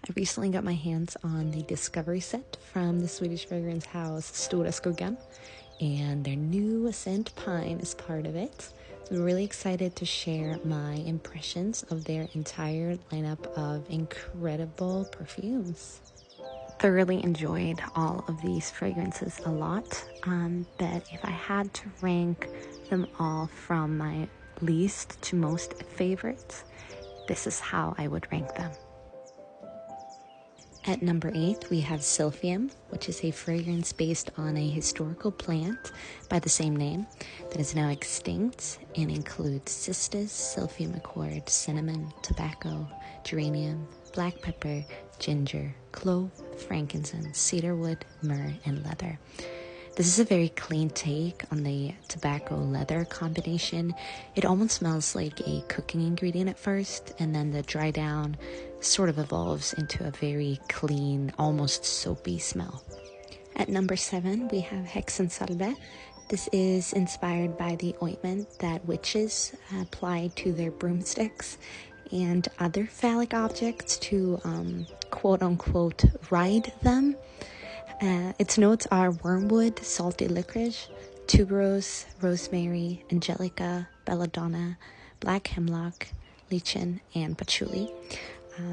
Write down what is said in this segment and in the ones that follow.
I recently got my hands on the Discovery set from the Swedish fragrance house Stora Skuggan, and their new scent Pine is part of it. So I'm really excited to share my impressions of their entire lineup of incredible perfumes. Thoroughly enjoyed all of these fragrances a lot, but if I had to rank them all from my least to most favorites, this is how I would rank them. At number 8, we have Silphium, which is a fragrance based on a historical plant by the same name that is now extinct and includes cistus, Silphium accord, cinnamon, tobacco, geranium, black pepper, ginger, clove, frankincense, cedarwood, myrrh, and leather. This is a very clean take on the tobacco-leather combination. It almost smells like a cooking ingredient at first, and then the dry down sort of evolves into a very clean, almost soapy smell. At number 7, we have Hexensalve. This is inspired by the ointment that witches apply to their broomsticks and other phallic objects to quote-unquote ride them. Its notes are wormwood, salty licorice, tuberose, rosemary, angelica, belladonna, black hemlock, lichen, and patchouli.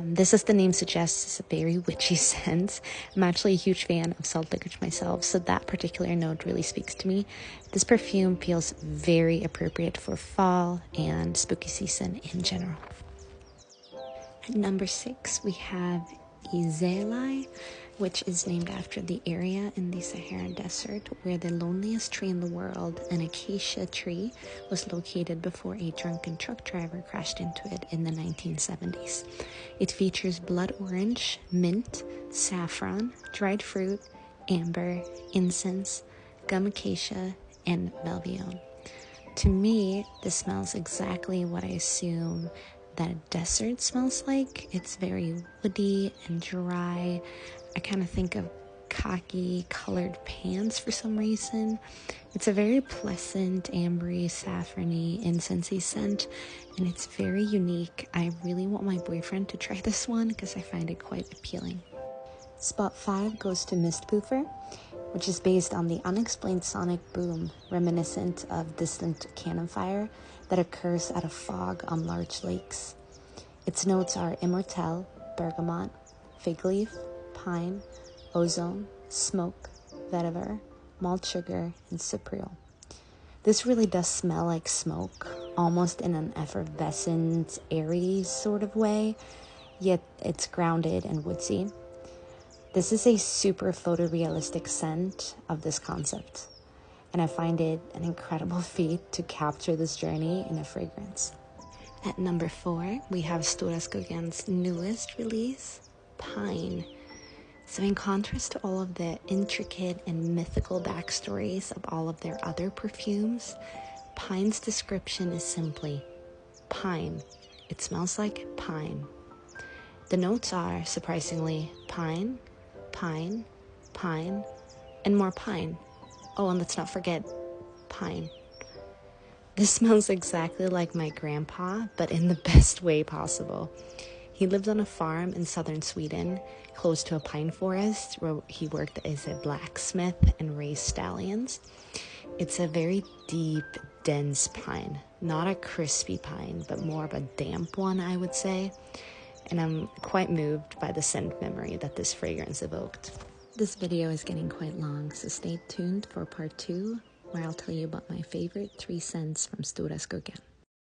This, as the name suggests, is a very witchy scent. I'm actually a huge fan of salt licorice myself, so that particular note really speaks to me. This perfume feels very appropriate for fall and spooky season in general. At number 6, we have Izelai, which is named after the area in the Saharan desert where the loneliest tree in the world, an acacia tree, was located before a drunken truck driver crashed into it in the 1970s. It features blood orange, mint, saffron, dried fruit, amber, incense, gum acacia, and melvione. To me, this smells exactly what I assume that a desert smells like. It's very woody and dry. I kind of think of khaki colored pants for some reason. It's a very pleasant, ambery, saffrony, incensey scent, and it's very unique. I really want my boyfriend to try this one because I find it quite appealing. Spot 5 goes to Mist Poofer, which is based on the unexplained sonic boom reminiscent of distant cannon fire that occurs out of fog on large lakes. Its notes are immortelle, bergamot, fig leaf, pine, ozone, smoke, vetiver, malt sugar, and cypriol. This really does smell like smoke, almost in an effervescent, airy sort of way, yet it's grounded and woodsy. This is a super photorealistic scent of this concept, and I find it an incredible feat to capture this journey in a fragrance. At number 4, we have Stora Skuggan's newest release, Pine. So in contrast to all of the intricate and mythical backstories of all of their other perfumes, Pine's description is simply pine. It smells like pine. The notes are, surprisingly, pine, pine, pine, and more pine. Oh, and let's not forget pine. This smells exactly like my grandpa, but in the best way possible. He lived on a farm in southern Sweden, close to a pine forest, where he worked as a blacksmith and raised stallions. It's a very deep, dense pine. Not a crispy pine, but more of a damp one, I would say. And I'm quite moved by the scent memory that this fragrance evoked. This video is getting quite long, so stay tuned for part 2, where I'll tell you about my favorite 3 scents from Stora Skuggan.